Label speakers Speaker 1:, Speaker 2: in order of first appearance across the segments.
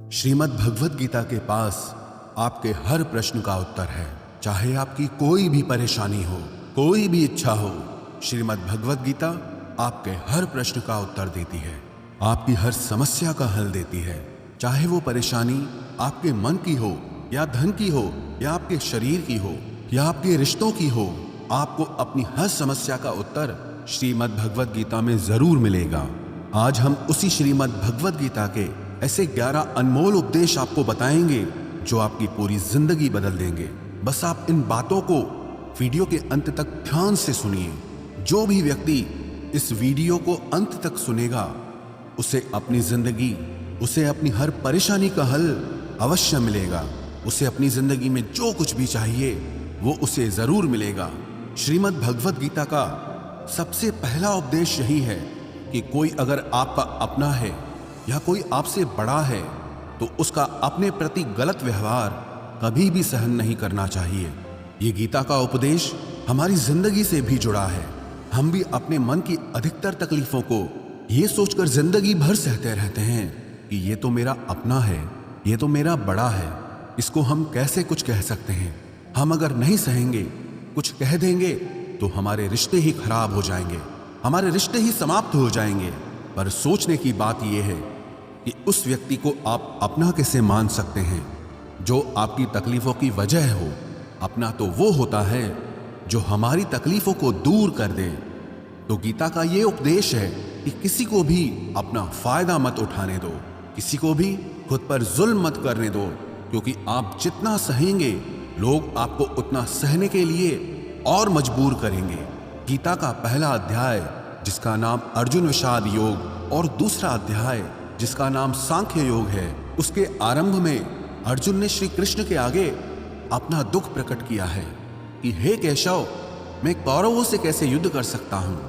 Speaker 1: श्रीमद् भगवद गीता के पास आपके हर प्रश्न का उत्तर है। चाहे आपकी कोई भी परेशानी हो, कोई भी इच्छा हो, श्रीमद् भगवद गीता आपके हर प्रश्न का उत्तर देती है, आपकी हर समस्या का हल देती है। चाहे वो परेशानी आपके मन की हो या धन की हो या आपके शरीर की हो या आपके रिश्तों की हो, आपको अपनी हर समस्या का उत्तर श्रीमद् भगवद गीता में जरूर मिलेगा। आज हम उसी श्रीमद् भगवद गीता के ऐसे 11 अनमोल उपदेश आपको बताएंगे जो आपकी पूरी जिंदगी बदल देंगे। बस आप इन बातों को वीडियो के अंत तक ध्यान से सुनिए। जो भी व्यक्ति इस वीडियो को अंत तक सुनेगा, उसे अपनी जिंदगी, उसे अपनी हर परेशानी का हल अवश्य मिलेगा। उसे अपनी जिंदगी में जो कुछ भी चाहिए वो उसे जरूर मिलेगा। श्रीमद् भगवद गीता का सबसे पहला उपदेश यही है कि कोई अगर आपका अपना है या कोई आपसे बड़ा है तो उसका अपने प्रति गलत व्यवहार कभी भी सहन नहीं करना चाहिए। ये गीता का उपदेश हमारी जिंदगी से भी जुड़ा है। हम भी अपने मन की अधिकतर तकलीफों को ये सोचकर जिंदगी भर सहते रहते हैं कि ये तो मेरा अपना है, ये तो मेरा बड़ा है, इसको हम कैसे कुछ कह सकते हैं। हम अगर नहीं सहेंगे, कुछ कह देंगे तो हमारे रिश्ते ही खराब हो जाएंगे, हमारे रिश्ते ही समाप्त हो जाएंगे। पर सोचने की बात यह है कि उस व्यक्ति को आप अपना कैसे मान सकते हैं जो आपकी तकलीफों की वजह हो। अपना तो वो होता है जो हमारी तकलीफों को दूर कर दे। तो गीता का ये उपदेश है कि किसी को भी अपना फायदा मत उठाने दो, किसी को भी खुद पर जुल्म मत करने दो, क्योंकि आप जितना सहेंगे लोग आपको उतना सहने के लिए और मजबूर करेंगे। गीता का पहला अध्याय जिसका नाम अर्जुन विषाद योग और दूसरा अध्याय जिसका नाम सांख्य योग है, उसके आरंभ में अर्जुन ने श्री कृष्ण के आगे अपना दुख प्रकट किया है कि हे केशव, मैं कौरवों से कैसे युद्ध कर सकता हूँ,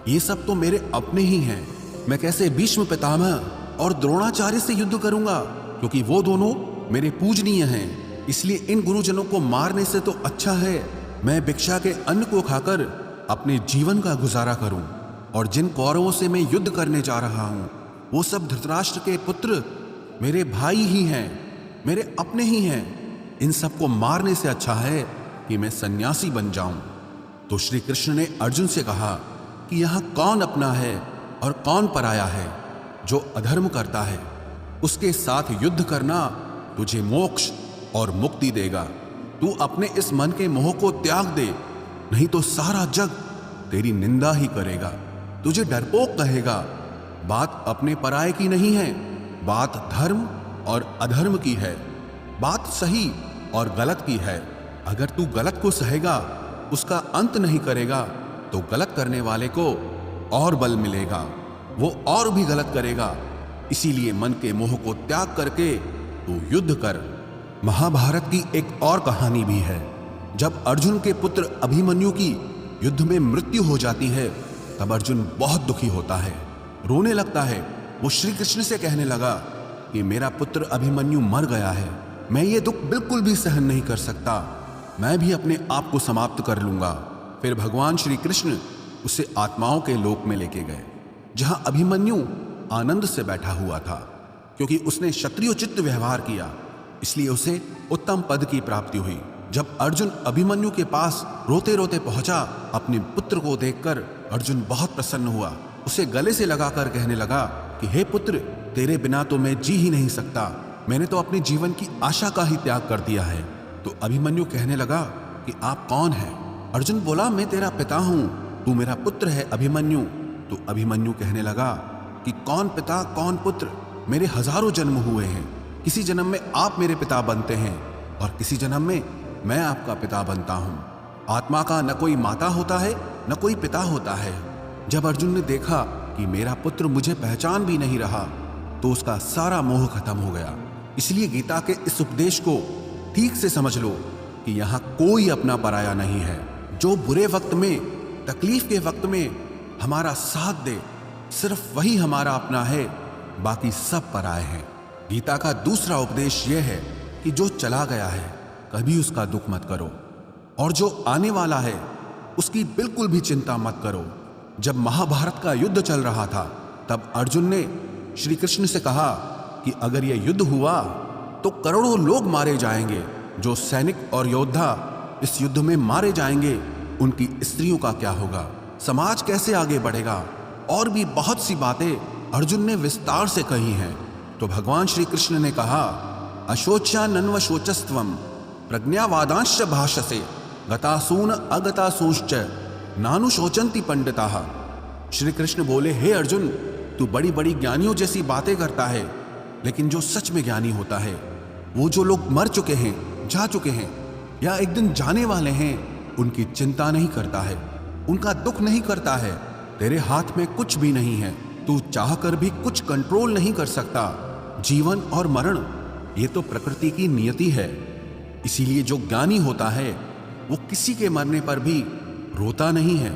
Speaker 1: ये सब तो मेरे अपने ही हैं। मैं कैसे भीष्म पितामह और द्रोणाचार्य से युद्ध करूंगा, क्योंकि वो दोनों मेरे पूजनीय हैं। इसलिए इन गुरुजनों को मारने से तो अच्छा है मैं भिक्षा के अन्न को खाकर अपने जीवन का गुजारा करूं। और जिन कौरवों से मैं युद्ध करने जा रहा हूं वो सब धृतराष्ट्र के पुत्र मेरे भाई ही हैं, मेरे अपने ही हैं। इन सबको मारने से अच्छा है कि मैं सन्यासी बन जाऊं। तो श्री कृष्ण ने अर्जुन से कहा कि यहां कौन अपना है और कौन पराया है। जो अधर्म करता है उसके साथ युद्ध करना तुझे मोक्ष और मुक्ति देगा। तू अपने इस मन के मोह को त्याग दे, नहीं तो सारा जग तेरी निंदा ही करेगा, तुझे डरपोक कहेगा। बात अपने पराये की नहीं है, बात धर्म और अधर्म की है, बात सही और गलत की है। अगर तू गलत को सहेगा, उसका अंत नहीं करेगा, तो गलत करने वाले को और बल मिलेगा, वो और भी गलत करेगा। इसीलिए मन के मोह को त्याग करके तू युद्ध कर। महाभारत की एक और कहानी भी है। जब अर्जुन के पुत्र अभिमन्यु की युद्ध में मृत्यु हो जाती है तब अर्जुन बहुत दुखी होता है, रोने लगता है। वो श्री कृष्ण से कहने लगा कि मेरा पुत्र अभिमन्यु मर गया है, मैं ये दुख बिल्कुल भी सहन नहीं कर सकता, मैं भी अपने आप को समाप्त कर लूंगा। फिर भगवान श्री कृष्ण उसे आत्माओं के लोक में लेके गए, जहां अभिमन्यु आनंद से बैठा हुआ था। क्योंकि उसने क्षत्रियोचित व्यवहार किया, इसलिए उसे उत्तम पद की प्राप्ति हुई। जब अर्जुन अभिमन्यु के पास रोते रोते पहुंचा, अपने पुत्र को देखकर अर्जुन बहुत प्रसन्न हुआ। उसे गले से लगाकर कहने लगा कि हे पुत्र, तेरे बिना तो मैं जी ही नहीं सकता, मैंने तो अपने जीवन की आशा का ही त्याग कर दिया है। तो अभिमन्यु कहने लगा कि आप कौन हैं? अर्जुन बोला, मैं तेरा पिता हूं, तू मेरा पुत्र है अभिमन्यु। तो अभिमन्यु कहने लगा कि कौन पिता कौन पुत्र, मेरे हजारों जन्म हुए हैं, किसी जन्म में आप मेरे पिता बनते हैं और किसी जन्म में मैं आपका पिता बनता हूं। आत्मा का न कोई माता होता है न कोई पिता होता है। जब अर्जुन ने देखा कि मेरा पुत्र मुझे पहचान भी नहीं रहा तो उसका सारा मोह खत्म हो गया। इसलिए गीता के इस उपदेश को ठीक से समझ लो कि यहाँ कोई अपना पराया नहीं है। जो बुरे वक्त में, तकलीफ के वक्त में हमारा साथ दे, सिर्फ वही हमारा अपना है, बाकी सब पराये हैं। गीता का दूसरा उपदेश यह है कि जो चला गया है कभी उसका दुख मत करो, और जो आने वाला है उसकी बिल्कुल भी चिंता मत करो। जब महाभारत का युद्ध चल रहा था तब अर्जुन ने श्री कृष्ण से कहा कि कि अगर यह युद्ध हुआ तो करोड़ों लोग मारे जाएंगे। जो सैनिक और योद्धा इस युद्ध में मारे जाएंगे उनकी स्त्रियों का क्या होगा, समाज कैसे आगे बढ़ेगा। और भी बहुत सी बातें अर्जुन ने विस्तार से कही हैं। तो भगवान श्री कृष्ण ने कहा, अशोच्यानन्व शोचस्त्वम प्रज्ञावादांश्च भाषसे गतासून अगतासूश्च नानु शोचंती पंडिताः। श्री कृष्ण बोले, हे अर्जुन, तू बड़ी बड़ी ज्ञानियों जैसी बातें करता है, लेकिन जो सच में ज्ञानी होता है, वो जो लोग मर चुके हैं, जा चुके हैं या एक दिन जाने वाले हैं, उनकी चिंता नहीं करता है, उनका दुख नहीं करता है। तेरे हाथ में कुछ भी नहीं है, तू चाहकर भी कुछ कंट्रोल नहीं कर सकता। जीवन और मरण ये तो प्रकृति की नियति है। इसीलिए जो ज्ञानी होता है वो किसी के मरने पर भी रोता नहीं है।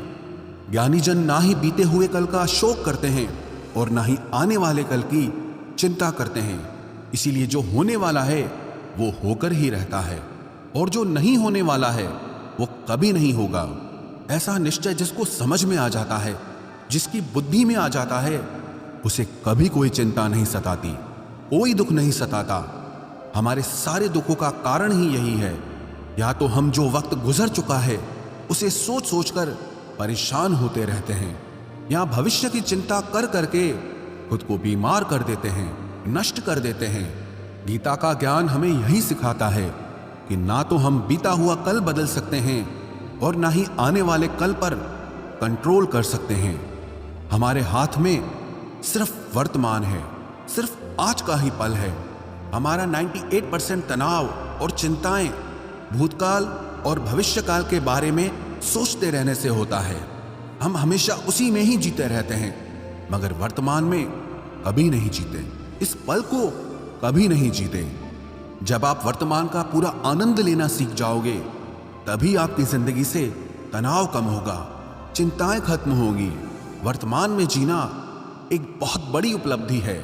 Speaker 1: ज्ञानी जन ना ही बीते हुए कल का शोक करते हैं और ना ही आने वाले कल की चिंता करते हैं। इसीलिए जो होने वाला है वो होकर ही रहता है और जो नहीं होने वाला है वो कभी नहीं होगा। ऐसा निश्चय जिसको समझ में आ जाता है, जिसकी बुद्धि में आ जाता है, उसे कभी कोई चिंता नहीं सताती, कोई दुख नहीं सताता। हमारे सारे दुखों का कारण ही यही है। या तो हम जो वक्त गुजर चुका है उसे सोच सोचकर परेशान होते रहते हैं, या भविष्य की चिंता कर करके खुद को बीमार कर देते हैं, नष्ट कर देते हैं। गीता का ज्ञान हमें यही सिखाता है कि ना तो हम बीता हुआ कल बदल सकते हैं और ना ही आने वाले कल पर कंट्रोल कर सकते हैं। हमारे हाथ में सिर्फ वर्तमान है, सिर्फ आज का ही पल है। हमारा 98% तनाव और चिंताएं भूतकाल और भविष्यकाल के बारे में सोचते रहने से होता है। हम हमेशा उसी में ही जीते रहते हैं, मगर वर्तमान में कभी नहीं जीते, इस पल को कभी नहीं जीते। जब आप वर्तमान का पूरा आनंद लेना सीख जाओगे, तभी आपकी जिंदगी से तनाव कम होगा, चिंताएं खत्म होगी। वर्तमान में जीना एक बहुत बड़ी उपलब्धि है।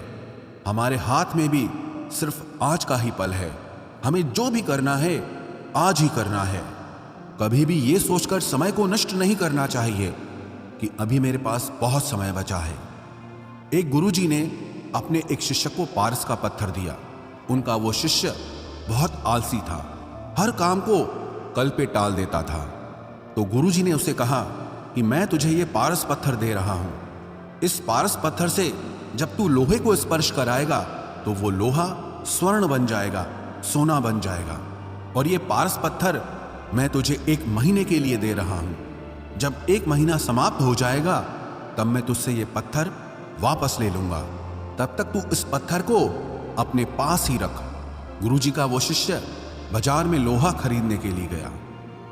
Speaker 1: हमारे हाथ में भी सिर्फ आज का ही पल है। हमें जो भी करना है आज ही करना है। कभी भी ये सोचकर समय को नष्ट नहीं करना चाहिए कि अभी मेरे पास बहुत समय बचा है। एक गुरुजी ने अपने एक शिष्य को पारस का पत्थर दिया। उनका वो शिष्य बहुत आलसी था, हर काम को कल पे टाल देता था। तो गुरुजी ने उसे कहा कि मैं तुझे ये पारस पत्थर दे रहा हूं। इस पारस पत्थर से जब तू लोहे को स्पर्श कराएगा तो वो लोहा स्वर्ण बन जाएगा, सोना बन जाएगा। और ये पारस पत्थर मैं तुझे 1 महीने के लिए दे रहा हूं। जब 1 महीना समाप्त हो जाएगा तब मैं तुझसे ये पत्थर वापस ले लूंगा। तब तक तू इस पत्थर को अपने पास ही रख। गुरुजी का वो शिष्य बाजार में लोहा खरीदने के लिए गया।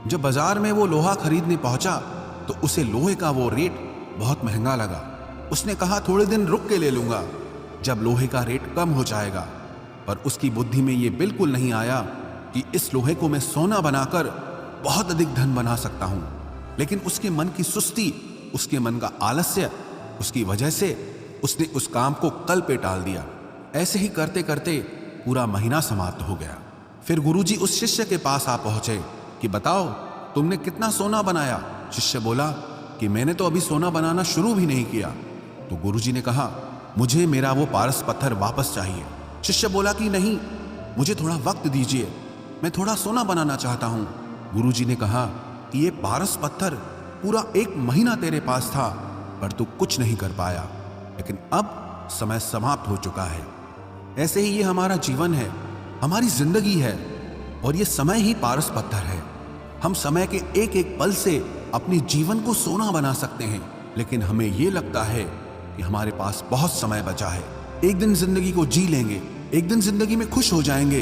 Speaker 1: जब बाजार में वो लोहा खरीदने पहुंचा तो उसे लोहे का वो रेट बहुत महंगा लगा। उसने कहा थोड़े दिन रुक के ले लूंगा, जब लोहे का रेट कम हो जाएगा। पर उसकी बुद्धि में ये बिल्कुल नहीं आया कि इस लोहे को मैं सोना बनाकर बहुत अधिक धन बना सकता हूं। लेकिन उसके मन की सुस्ती, उसके मन का आलस्य, उसकी वजह से उसने उस काम को कल पे टाल दिया। ऐसे ही करते करते पूरा महीना समाप्त हो गया। फिर गुरुजी उस शिष्य के पास आ पहुंचे कि बताओ तुमने कितना सोना बनाया। शिष्य बोला कि मैंने तो अभी सोना बनाना शुरू भी नहीं किया। तो गुरुजी ने कहा मुझे मेरा वो पारस पत्थर वापस चाहिए। शिष्य बोला कि नहीं, मुझे थोड़ा वक्त दीजिए, मैं थोड़ा सोना बनाना चाहता हूं। गुरुजी ने कहा कि ये पारस पत्थर पूरा 1 महीना तेरे पास था पर तू कुछ नहीं कर पाया, लेकिन अब समय समाप्त हो चुका है। ऐसे ही ये हमारा जीवन है, हमारी जिंदगी है और ये समय ही पारस पत्थर है। हम समय के एक एक पल से अपने जीवन को सोना बना सकते हैं, लेकिन हमें ये लगता है कि हमारे पास बहुत समय बचा है, एक दिन जिंदगी को जी लेंगे, एक दिन जिंदगी में खुश हो जाएंगे।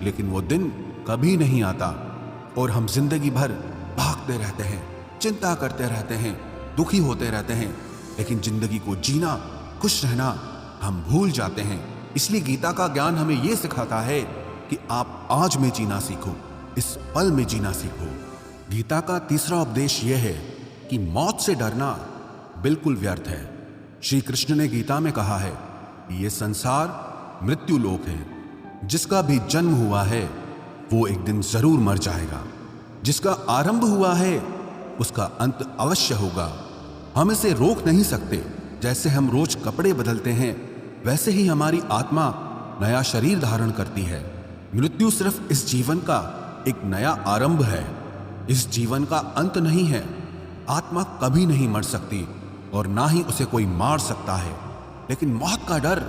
Speaker 1: लेकिन वो दिन कभी नहीं आता और हम जिंदगी भर भागते रहते हैं, चिंता करते रहते हैं, दुखी होते रहते हैं, लेकिन जिंदगी को जीना, खुश रहना हम भूल जाते हैं। इसलिए गीता का ज्ञान हमें यह सिखाता है कि आप आज में जीना सीखो, इस पल में जीना सीखो। गीता का तीसरा उपदेश यह है कि मौत से डरना बिल्कुल व्यर्थ है। श्री कृष्ण ने गीता में कहा है कि यह संसार मृत्यु लोक है। जिसका भी जन्म हुआ है वो एक दिन जरूर मर जाएगा। जिसका आरंभ हुआ है उसका अंत अवश्य होगा। हम इसे रोक नहीं सकते। जैसे हम रोज कपड़े बदलते हैं, वैसे ही हमारी आत्मा नया शरीर धारण करती है। मृत्यु सिर्फ इस जीवन का एक नया आरंभ है। इस जीवन का अंत नहीं है। आत्मा कभी नहीं मर सकती और ना ही उसे कोई मार सकता है। लेकिन मौत का डर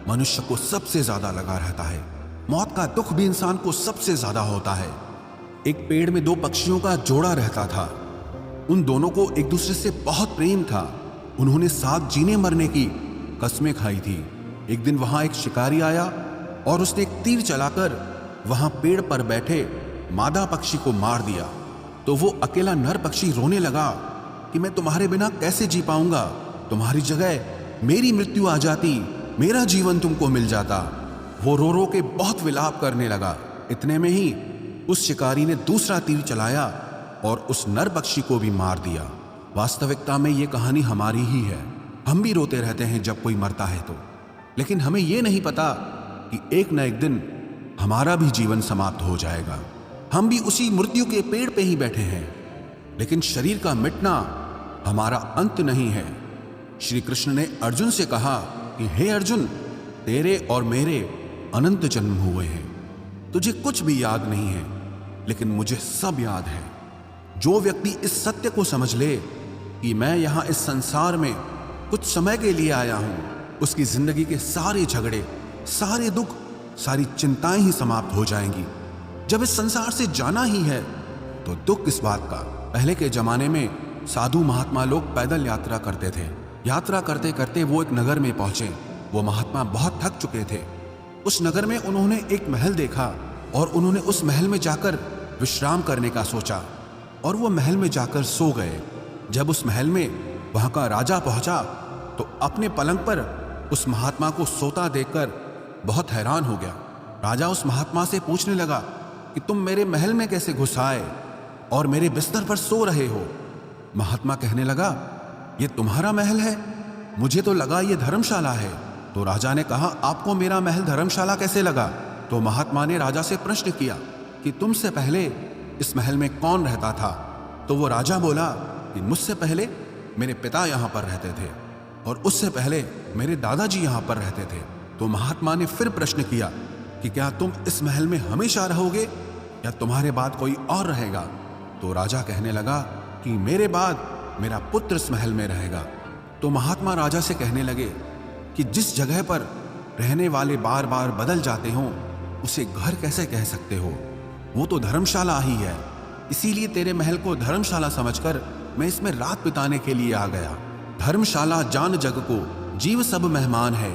Speaker 1: मनुष्य को सबसे ज्यादा लगा रहता है। मौत का दुख भी इंसान को सबसे ज्यादा होता है। एक पेड़ में दो पक्षियों का जोड़ा रहता था। उन दोनों को एक दूसरे से बहुत प्रेम था। उन्होंने साथ जीने मरने की कस्में खाई थी। एक दिन वहां एक शिकारी आया और उसने एक तीर चलाकर वहां पेड़ पर बैठे मादा पक्षी को मार दिया। तो वो अकेला नर पक्षी रोने लगा कि मैं तुम्हारे बिना कैसे जी पाऊंगा। तुम्हारी जगह मेरी मृत्यु आ जाती, मेरा जीवन तुमको मिल जाता। वो रो रो के बहुत विलाप करने लगा। इतने में ही उस शिकारी ने दूसरा तीर चलाया और उस नर पक्षी को भी मार दिया। वास्तविकता में ये कहानी हमारी ही है। हम भी रोते रहते हैं जब कोई मरता है तो, लेकिन हमें ये नहीं पता कि एक न एक दिन हमारा भी जीवन समाप्त हो जाएगा। हम भी उसी मृत्यु के पेड़ पे ही बैठे हैं। लेकिन शरीर का मिटना हमारा अंत नहीं है। श्री कृष्ण ने अर्जुन से कहा कि हे अर्जुन, तेरे और मेरे अनंत जन्म हुए हैं। तुझे कुछ भी याद नहीं है, लेकिन मुझे सब याद है। जो व्यक्ति इस सत्य को समझ ले कि मैं यहां इस संसार में कुछ समय के लिए आया हूं, उसकी जिंदगी के सारे झगड़े, सारे दुख, सारी चिंताएं ही समाप्त हो जाएंगी। जब इस संसार से जाना ही है तो दुख किस बात का। पहले के जमाने में साधु महात्मा लोग पैदल यात्रा करते थे। यात्रा करते करते वो एक नगर में पहुंचे। वो महात्मा बहुत थक चुके थे। उस नगर में उन्होंने एक महल देखा और उन्होंने उस महल में जाकर विश्राम करने का सोचा और वो महल में जाकर सो गए। जब उस महल में वहां का राजा पहुंचा तो अपने पलंग पर उस महात्मा को सोता देखकर बहुत हैरान हो गया। राजा उस महात्मा से पूछने लगा कि तुम मेरे महल में कैसे घुस आए और मेरे बिस्तर पर सो रहे हो। महात्मा कहने लगा, ये तुम्हारा महल है? मुझे तो लगा ये धर्मशाला है। तो राजा ने कहा, आपको मेरा महल धर्मशाला कैसे लगा? तो महात्मा ने राजा से प्रश्न किया कि तुमसे पहले इस महल में कौन रहता था? तो वो राजा बोला कि मुझसे पहले मेरे पिता यहाँ पर रहते थे और उससे पहले मेरे दादाजी यहाँ पर रहते थे। तो महात्मा ने फिर प्रश्न किया कि क्या तुम इस महल में हमेशा रहोगे या तुम्हारे बाद कोई और रहेगा? तो राजा कहने लगा कि मेरे बाद मेरा पुत्र इस महल में रहेगा। तो महात्मा राजा से कहने लगे कि जिस जगह पर रहने वाले बार बार बदल जाते हो उसे घर कैसे कह सकते हो? वो तो धर्मशाला ही है। इसीलिए तेरे महल को धर्मशाला समझकर मैं इसमें रात बिताने के लिए आ गया। धर्मशाला जान जग को, जीव सब मेहमान है।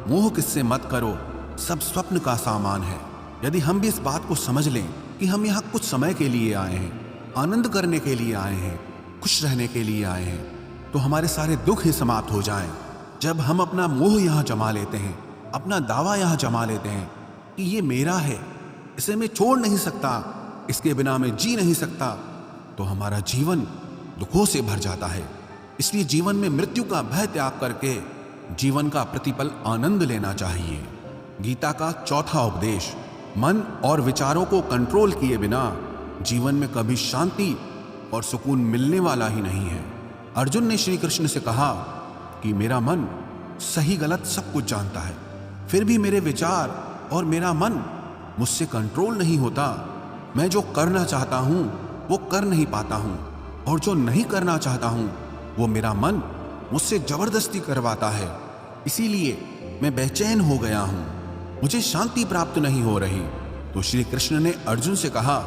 Speaker 1: मोह किससे मत करो, सब स्वप्न का सामान है। यदि हम भी इस बात को समझ लें कि हम यहाँ कुछ समय के लिए आए हैं, आनंद करने के लिए आए हैं, खुश रहने के लिए आए हैं, तो हमारे सारे दुख ही समाप्त हो जाएं। जब हम अपना मोह यहाँ जमा लेते हैं, अपना दावा यहाँ जमा लेते हैं कि ये मेरा है, इसे मैं छोड़ नहीं सकता, इसके बिना मैं जी नहीं सकता, तो हमारा जीवन दुखों से भर जाता है। इसलिए जीवन में मृत्यु का भय त्याग करके जीवन का प्रतिपल आनंद लेना चाहिए। गीता का चौथा उपदेश, मन और विचारों को कंट्रोल किए बिना जीवन में कभी शांति और सुकून मिलने वाला ही नहीं है। अर्जुन ने श्री कृष्ण से कहा कि मेरा मन सही गलत सब कुछ जानता है, फिर भी मेरे विचार और मेरा मन मुझसे कंट्रोल नहीं होता। मैं जो करना चाहता हूं वो कर नहीं पाता हूं और जो नहीं करना चाहता हूं वो मेरा मन मुझसे जबरदस्ती करवाता है। इसीलिए मैं बेचैन हो गया हूं, मुझे शांति प्राप्त नहीं हो रही। तो श्री कृष्ण ने अर्जुन से कहा,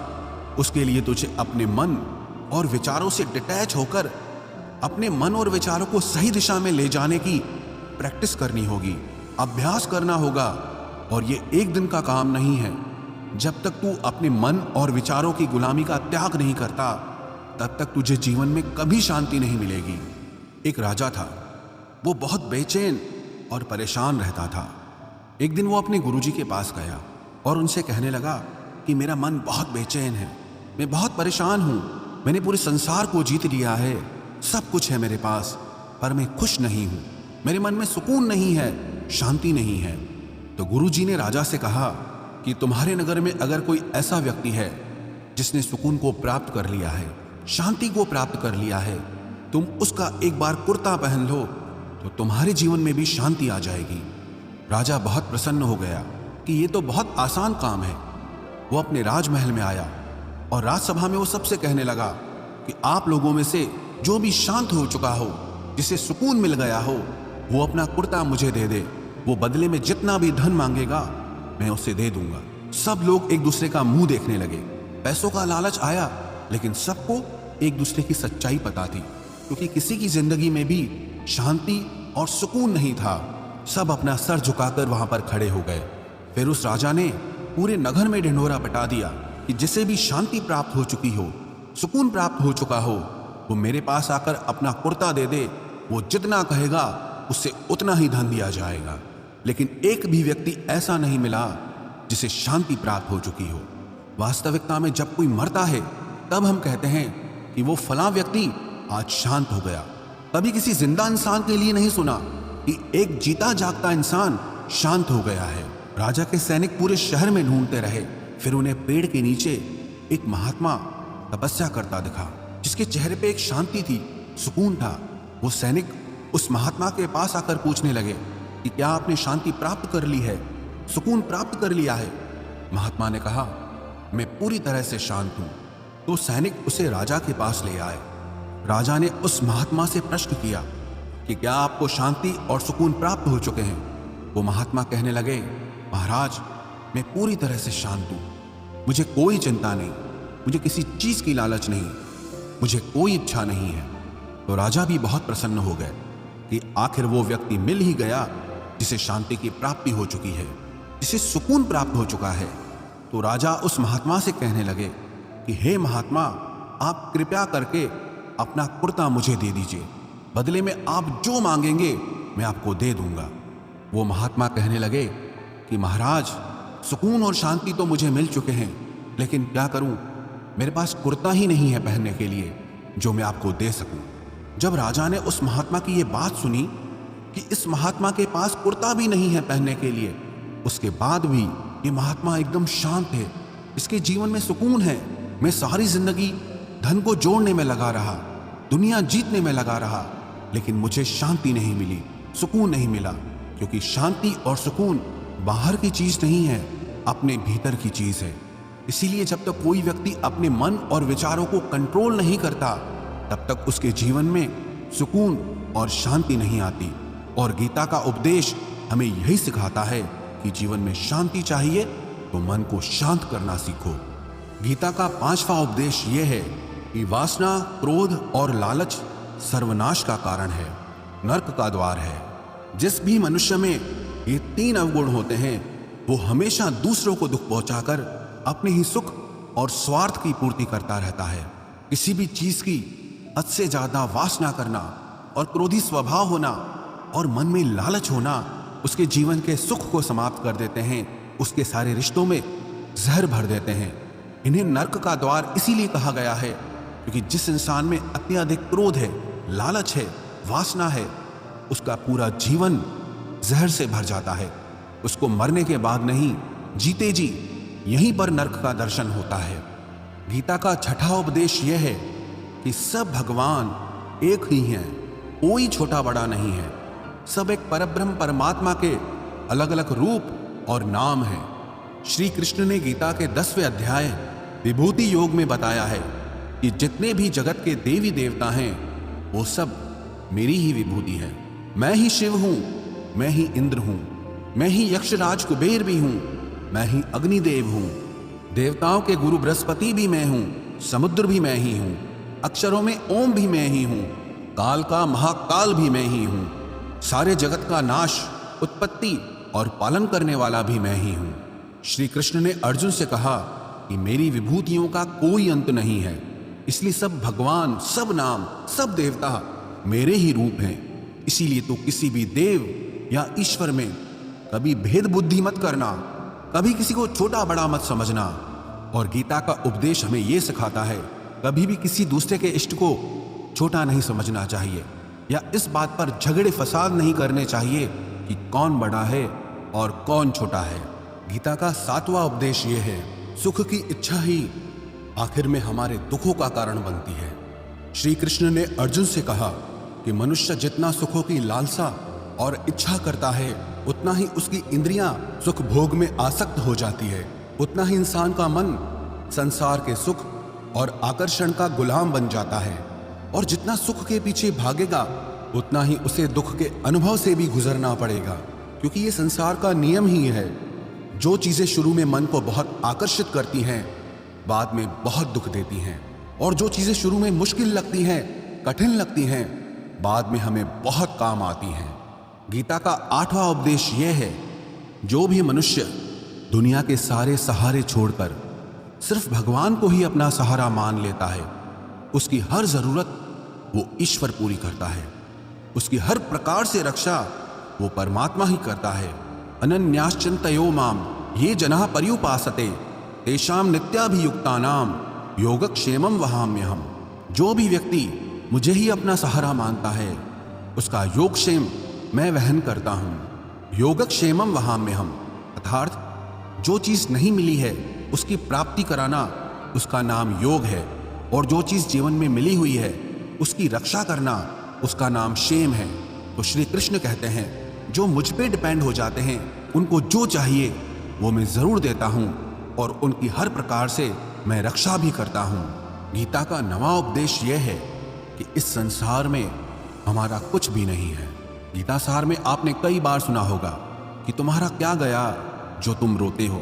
Speaker 1: उसके लिए तुझे अपने मन और विचारों से डिटैच होकर अपने मन और विचारों को सही दिशा में ले जाने की प्रैक्टिस करनी होगी, अभ्यास करना होगा। और ये एक दिन का काम नहीं है। जब तक तू अपने मन और विचारों की गुलामी का त्याग नहीं करता, तब तक तुझे जीवन में कभी शांति नहीं मिलेगी। एक राजा था, वो बहुत बेचैन और परेशान रहता था। एक दिन वो अपने गुरुजी के पास गया और उनसे कहने लगा कि मेरा मन बहुत बेचैन है, मैं बहुत परेशान हूँ, मैंने पूरे संसार को जीत लिया है, सब कुछ है मेरे पास, पर मैं खुश नहीं हूँ, मेरे मन में सुकून नहीं है, शांति नहीं है। तो गुरुजी ने राजा से कहा कि तुम्हारे नगर में अगर कोई ऐसा व्यक्ति है जिसने सुकून को प्राप्त कर लिया है, शांति को प्राप्त कर लिया है, तुम उसका एक बार कुर्ता पहन लो तो तुम्हारे जीवन में भी शांति आ जाएगी। राजा बहुत प्रसन्न हो गया कि ये तो बहुत आसान काम है। वो अपने राजमहल में आया और राजसभा में वो सबसे कहने लगा कि आप लोगों में से जो भी शांत हो चुका हो, जिसे सुकून मिल गया हो, वो अपना कुर्ता मुझे दे दे। वो बदले में जितना भी धन मांगेगा मैं उसे दे दूंगा। सब लोग एक दूसरे का मुंह देखने लगे। पैसों का लालच आया, लेकिन सबको एक दूसरे की सच्चाई पता थी, क्योंकि किसी की जिंदगी में भी शांति और सुकून नहीं था। सब अपना सर झुकाकर वहां पर खड़े हो गए। फिर उस राजा ने पूरे नगर में ढिंढोरा पिटा दिया कि जिसे भी शांति प्राप्त हो चुकी हो, सुकून प्राप्त हो चुका हो, वो मेरे पास आकर अपना कुर्ता दे दे। वो जितना कहेगा उससे उतना ही धन दिया जाएगा। लेकिन एक भी व्यक्ति ऐसा नहीं मिला जिसे शांति प्राप्त हो चुकी हो। वास्तविकता में जब कोई मरता है तब हम कहते हैं कि वो फलां व्यक्ति आज शांत हो गया। कभी किसी जिंदा इंसान के लिए नहीं सुना कि एक जीता जागता इंसान शांत हो गया है। राजा के सैनिक पूरे शहर में ढूंढते रहे। फिर उन्हें पेड़ के नीचे एक महात्मा तपस्या करता दिखा, जिसके चेहरे पे एक शांति थी, सुकून था। वो सैनिक उस महात्मा के पास आकर पूछने लगे कि क्या आपने शांति प्राप्त कर ली है, सुकून प्राप्त कर लिया है? महात्मा ने कहा, मैं पूरी तरह से शांत हूं। तो सैनिक उसे राजा के पास ले आए। राजा ने उस महात्मा से प्रश्न किया कि क्या आपको शांति और सुकून प्राप्त हो चुके हैं? वो महात्मा कहने लगे, महाराज, मैं पूरी तरह से शांत हूं। मुझे कोई चिंता नहीं, मुझे किसी चीज की लालच नहीं, मुझे कोई इच्छा नहीं है। तो राजा भी बहुत प्रसन्न हो गए कि आखिर वो व्यक्ति मिल ही गया जिसे शांति की प्राप्ति हो चुकी है, जिसे सुकून प्राप्त हो चुका है। तो राजा उस महात्मा से कहने लगे कि हे महात्मा, आप कृपया करके अपना कुर्ता मुझे दे दीजिए, बदले में आप जो मांगेंगे मैं आपको दे दूंगा। वो महात्मा कहने लगे कि महाराज, सुकून और शांति तो मुझे मिल चुके हैं, लेकिन क्या करूं, मेरे पास कुर्ता ही नहीं है पहनने के लिए जो मैं आपको दे सकूं। जब राजा ने उस महात्मा की ये बात सुनी कि इस महात्मा के पास कुर्ता भी नहीं है पहनने के लिए, उसके बाद भी ये महात्मा एकदम शांत है, इसके जीवन में सुकून है। मैं सारी जिंदगी धन को जोड़ने में लगा रहा, दुनिया जीतने में लगा रहा, लेकिन मुझे शांति नहीं मिली, सुकून नहीं मिला। क्योंकि शांति और सुकून बाहर की चीज नहीं है, अपने भीतर की चीज है। इसीलिए जब तक कोई व्यक्ति अपने मन और विचारों को कंट्रोल नहीं करता, तब तक उसके जीवन में सुकून और शांति नहीं आती। और गीता का उपदेश हमें यही सिखाता है कि जीवन में शांति चाहिए तो मन को शांत करना सीखो। गीता का 5वां उपदेश यह है कि वासना, क्रोध और लालच सर्वनाश का कारण है, नरक का द्वार है। जिस भी मनुष्य में ये 3 अवगुण होते हैं, वो हमेशा दूसरों को दुख पहुंचाकर अपने ही सुख और स्वार्थ की पूर्ति करता रहता है। किसी भी चीज की हद से ज्यादा वासना करना और क्रोधी स्वभाव होना और मन में लालच होना उसके जीवन के सुख को समाप्त कर देते हैं, उसके सारे रिश्तों में जहर भर देते हैं। इन्हें नरक का द्वार इसीलिए कहा गया है क्योंकि जिस इंसान में अत्यधिक क्रोध है, लालच है, वासना है, उसका पूरा जीवन जहर से भर जाता है। उसको मरने के बाद नहीं, जीते जी यहीं पर नरक का दर्शन होता है। गीता का 6वां उपदेश यह है कि सब भगवान एक ही हैं, कोई छोटा बड़ा नहीं है। सब एक परब्रह्म परमात्मा के अलग अलग रूप और नाम हैं। श्री कृष्ण ने गीता के 10वें अध्याय विभूति योग में बताया है कि जितने भी जगत के देवी देवता हैं, वो सब मेरी ही विभूति है। मैं ही शिव हूं, मैं ही इंद्र हूं, मैं ही यक्षराज कुबेर भी हूं, मैं ही अग्निदेव हूं। देवताओं के गुरु बृहस्पति भी मैं हूं, समुद्र भी मैं ही हूं, अक्षरों में ओम भी मैं ही हूं, काल का महाकाल भी मैं ही हूं, सारे जगत का नाश, उत्पत्ति और पालन करने वाला भी मैं ही हूं। श्री कृष्ण ने अर्जुन से कहा कि मेरी विभूतियों का कोई अंत नहीं है, इसलिए सब भगवान, सब नाम, सब देवता मेरे ही रूप हैं। इसीलिए तो किसी भी देव या ईश्वर में कभी भेद बुद्धि मत करना, कभी किसी को छोटा बड़ा मत समझना। और गीता का उपदेश हमें यह सिखाता है कभी भी किसी दूसरे के इष्ट को छोटा नहीं समझना चाहिए, या इस बात पर झगड़े फसाद नहीं करने चाहिए कि कौन बड़ा है और कौन छोटा है। गीता का 7वां उपदेश यह है, सुख की इच्छा ही आखिर में हमारे दुखों का कारण बनती है। श्री कृष्ण ने अर्जुन से कहा कि मनुष्य जितना सुखों की लालसा और इच्छा करता है, उतना ही उसकी इंद्रियां सुख भोग में आसक्त हो जाती है, उतना ही इंसान का मन संसार के सुख और आकर्षण का गुलाम बन जाता है। और जितना सुख के पीछे भागेगा उतना ही उसे दुख के अनुभव से भी गुजरना पड़ेगा, क्योंकि ये संसार का नियम ही है। जो चीजें शुरू में मन को बहुत आकर्षित करती हैं बाद में बहुत दुख देती हैं, और जो चीजें शुरू में मुश्किल लगती हैं, कठिन लगती हैं, बाद में हमें बहुत काम आती हैं। गीता का 8वां उपदेश यह है, जो भी मनुष्य दुनिया के सारे सहारे छोड़कर सिर्फ भगवान को ही अपना सहारा मान लेता है, उसकी हर जरूरत वो ईश्वर पूरी करता है, उसकी हर प्रकार से रक्षा वो परमात्मा ही करता है। अनन्याश्चिन्तयो माम ये जनाः पर्युपासते तेषां नित्याभियुक्तानां योगक्षेमं वहाम्यहम्। जो भी व्यक्ति मुझे ही अपना सहारा मानता है उसका योगक्षेम मैं वहन करता हूँ। योगक्षेमं वहाम्यहम् अर्थात जो चीज नहीं मिली है उसकी प्राप्ति कराना उसका नाम योग है, और जो चीज जीवन में मिली हुई है उसकी रक्षा करना उसका नाम क्षेम है। तो श्री कृष्ण कहते हैं, जो मुझ पे डिपेंड हो जाते हैं उनको जो चाहिए वो मैं जरूर देता हूँ, और उनकी हर प्रकार से मैं रक्षा भी करता हूँ। गीता का 9वां उपदेश यह है कि इस संसार में हमारा कुछ भी नहीं है। गीता सार में आपने कई बार सुना होगा कि तुम्हारा क्या गया जो तुम रोते हो,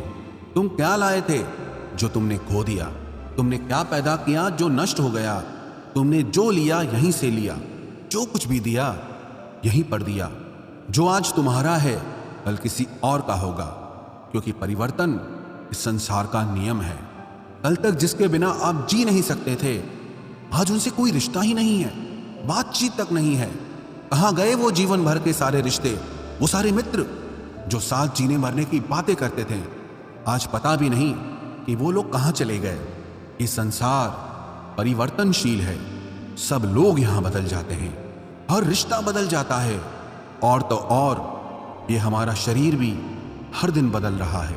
Speaker 1: तुम क्या लाए थे जो तुमने खो दिया, तुमने क्या पैदा किया जो नष्ट हो गया, तुमने जो लिया यहीं से लिया, जो कुछ भी दिया यहीं पर दिया। जो आज तुम्हारा है कल किसी और का होगा, क्योंकि परिवर्तन इस संसार का नियम है। कल तक जिसके बिना आप जी नहीं सकते थे आज उनसे कोई रिश्ता ही नहीं है, बातचीत तक नहीं है। कहाँ गए वो जीवन भर के सारे रिश्ते, वो सारे मित्र जो साथ जीने मरने की बातें करते थे, आज पता भी नहीं कि वो लोग कहाँ चले गए। ये संसार परिवर्तनशील है, सब लोग यहां बदल जाते हैं, हर रिश्ता बदल जाता है, और तो और ये हमारा शरीर भी हर दिन बदल रहा है।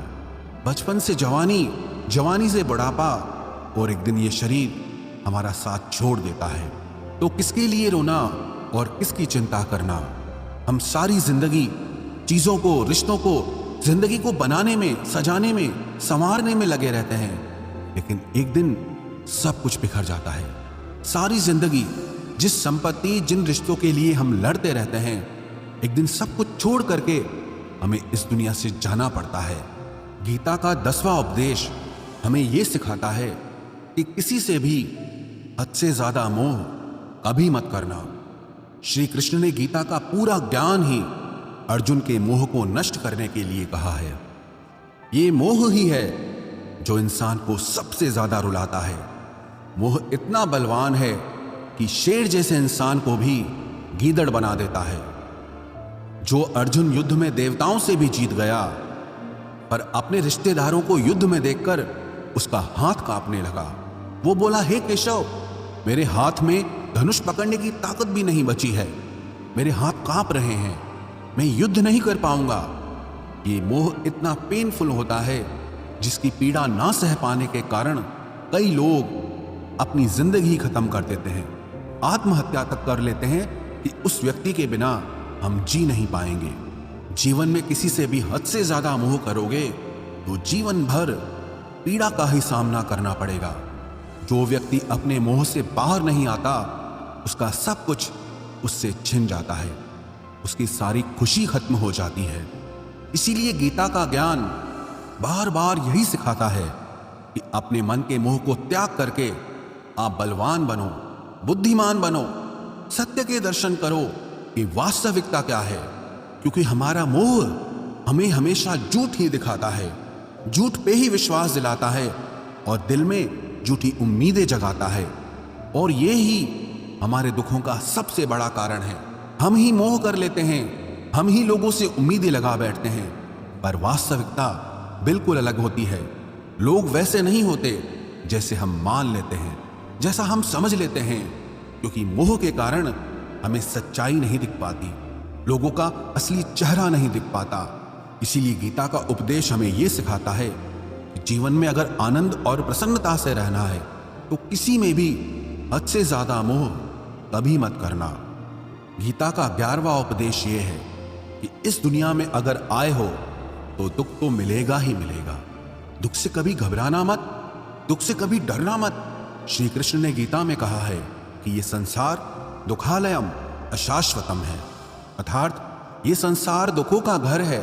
Speaker 1: बचपन से जवानी, जवानी से बुढ़ापा, और एक दिन ये शरीर हमारा साथ छोड़ देता है। तो किसके लिए रोना और किसकी चिंता करना। हम सारी जिंदगी चीजों को, रिश्तों को, जिंदगी को बनाने में, सजाने में, संवारने में लगे रहते हैं, लेकिन एक दिन सब कुछ बिखर जाता है। सारी जिंदगी जिस संपत्ति, जिन रिश्तों के लिए हम लड़ते रहते हैं, एक दिन सब कुछ छोड़ करके हमें इस दुनिया से जाना पड़ता है। गीता का 10वां उपदेश हमें यह सिखाता है कि किसी से भी हद से ज्यादा मोह कभी मत करना। श्री कृष्ण ने गीता का पूरा ज्ञान ही अर्जुन के मोह को नष्ट करने के लिए कहा है। ये मोह ही है जो इंसान को सबसे ज्यादा रुलाता है। मोह इतना बलवान है कि शेर जैसे इंसान को भी गीदड़ बना देता है। जो अर्जुन युद्ध में देवताओं से भी जीत गया, पर अपने रिश्तेदारों को युद्ध में देखकर उसका हाथ कांपने लगा। वो बोला, हे केशव, मेरे हाथ में धनुष पकड़ने की ताकत भी नहीं बची है, मेरे हाथ कांप रहे हैं, मैं युद्ध नहीं कर पाऊंगा। ये मोह इतना पेनफुल होता है जिसकी पीड़ा ना सह पाने के कारण कई लोग अपनी जिंदगी खत्म कर देते हैं, आत्महत्या तक कर लेते हैं कि उस व्यक्ति के बिना हम जी नहीं पाएंगे। जीवन में किसी से भी हद से ज्यादा मोह करोगे तो जीवन भर पीड़ा का ही सामना करना पड़ेगा। जो व्यक्ति अपने मोह से बाहर नहीं आता, उसका सब कुछ उससे छिन जाता है, उसकी सारी खुशी खत्म हो जाती है। इसीलिए गीता का ज्ञान बार बार यही सिखाता है कि अपने मन के मोह को त्याग करके आप बलवान बनो, बुद्धिमान बनो, सत्य के दर्शन करो कि वास्तविकता क्या है। क्योंकि हमारा मोह हमें हमेशा झूठ ही दिखाता है, झूठ पे ही विश्वास दिलाता है और दिल में झूठी उम्मीदें जगाता है, और ये ही हमारे दुखों का सबसे बड़ा कारण है। हम ही मोह कर लेते हैं, हम ही लोगों से उम्मीदें लगा बैठते हैं, पर वास्तविकता बिल्कुल अलग होती है। लोग वैसे नहीं होते जैसे हम मान लेते हैं, जैसा हम समझ लेते हैं, क्योंकि मोह के कारण हमें सच्चाई नहीं दिख पाती, लोगों का असली चेहरा नहीं दिख पाता। इसीलिए गीता का उपदेश हमें यह सिखाता है कि जीवन में अगर आनंद और प्रसन्नता से रहना है तो किसी में भी हद से ज्यादा मोह कभी मत करना। गीता का 11वां उपदेश यह है कि इस दुनिया में अगर आए हो तो दुख तो मिलेगा ही मिलेगा। दुख से कभी घबराना मत, दुख से कभी डरना मत। श्री कृष्ण ने गीता में कहा है कि ये संसार दुखालयम अशाश्वतम है, अर्थात ये संसार दुखों का घर है।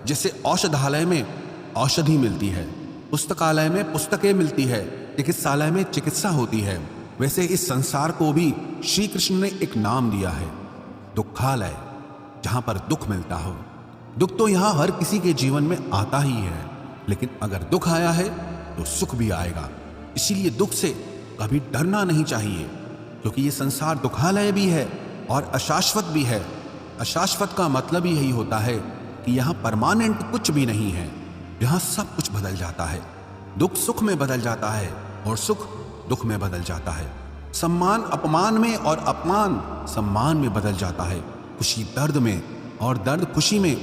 Speaker 1: जैसे औषधालय में औषधि मिलती है, पुस्तकालय में पुस्तकें मिलती है, चिकित्सालय में चिकित्सा होती है, वैसे इस संसार को भी श्री कृष्ण ने एक नाम दिया है, दुखालय, जहां पर दुख मिलता हो। दुख तो यहां हर किसी के जीवन में आता ही है, लेकिन अगर दुख आया है तो सुख भी आएगा। इसीलिए दुख से कभी डरना नहीं चाहिए, क्योंकि ये संसार दुखालय भी है और अशाश्वत भी है। अशाश्वत का मतलब ही यही होता है कि यहाँ परमानेंट कुछ भी नहीं है, यहाँ सब कुछ बदल जाता है। दुख सुख में बदल जाता है और सुख दुख में बदल जाता है। सम्मान अपमान में और अपमान सम्मान में बदल जाता है। खुशी दर्द में और दर्द खुशी में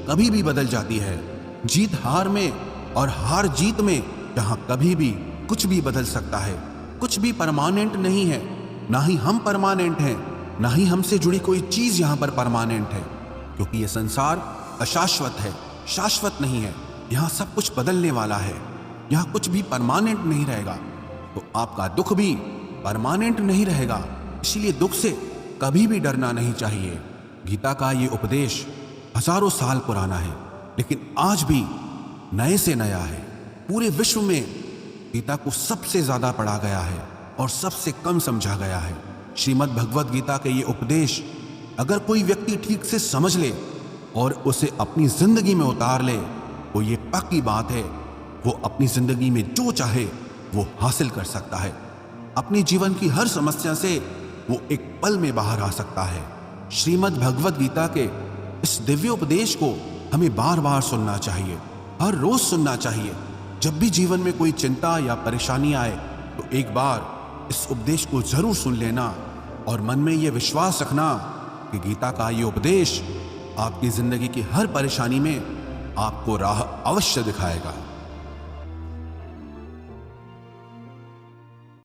Speaker 1: कभी भी बदल जाती है। जीत हार में और हार जीत में जहाँ कभी भी कुछ भी बदल सकता है। कुछ भी परमानेंट नहीं है, ना ही हम परमानेंट हैं, ना ही हमसे जुड़ी कोई चीज यहाँ पर परमानेंट है, क्योंकि ये संसार अशाश्वत है, शाश्वत नहीं है। यहाँ सब कुछ बदलने वाला है, यहाँ कुछ भी परमानेंट नहीं रहेगा। तो आपका दुख भी परमानेंट नहीं रहेगा, इसीलिए दुख से कभी भी डरना नहीं चाहिए। गीता का ये उपदेश हजारों साल पुराना है, लेकिन आज भी नए से नया है। पूरे विश्व में गीता को सबसे ज्यादा पढ़ा गया है और सबसे कम समझा गया है। श्रीमद् भगवद गीता के ये उपदेश अगर कोई व्यक्ति ठीक से समझ ले और उसे अपनी जिंदगी में उतार ले तो ये पक्की बात है, वो अपनी जिंदगी में जो चाहे वो हासिल कर सकता है। अपने जीवन की हर समस्या से वो एक पल में बाहर आ सकता है। श्रीमद् भगवद गीता के इस दिव्य उपदेश को हमें बार बार सुनना चाहिए, हर रोज सुनना चाहिए। जब भी जीवन में कोई चिंता या परेशानी आए तो एक बार इस उपदेश को जरूर सुन लेना और मन में यह विश्वास रखना कि गीता का ये उपदेश आपकी जिंदगी की हर परेशानी में आपको राह अवश्य दिखाएगा।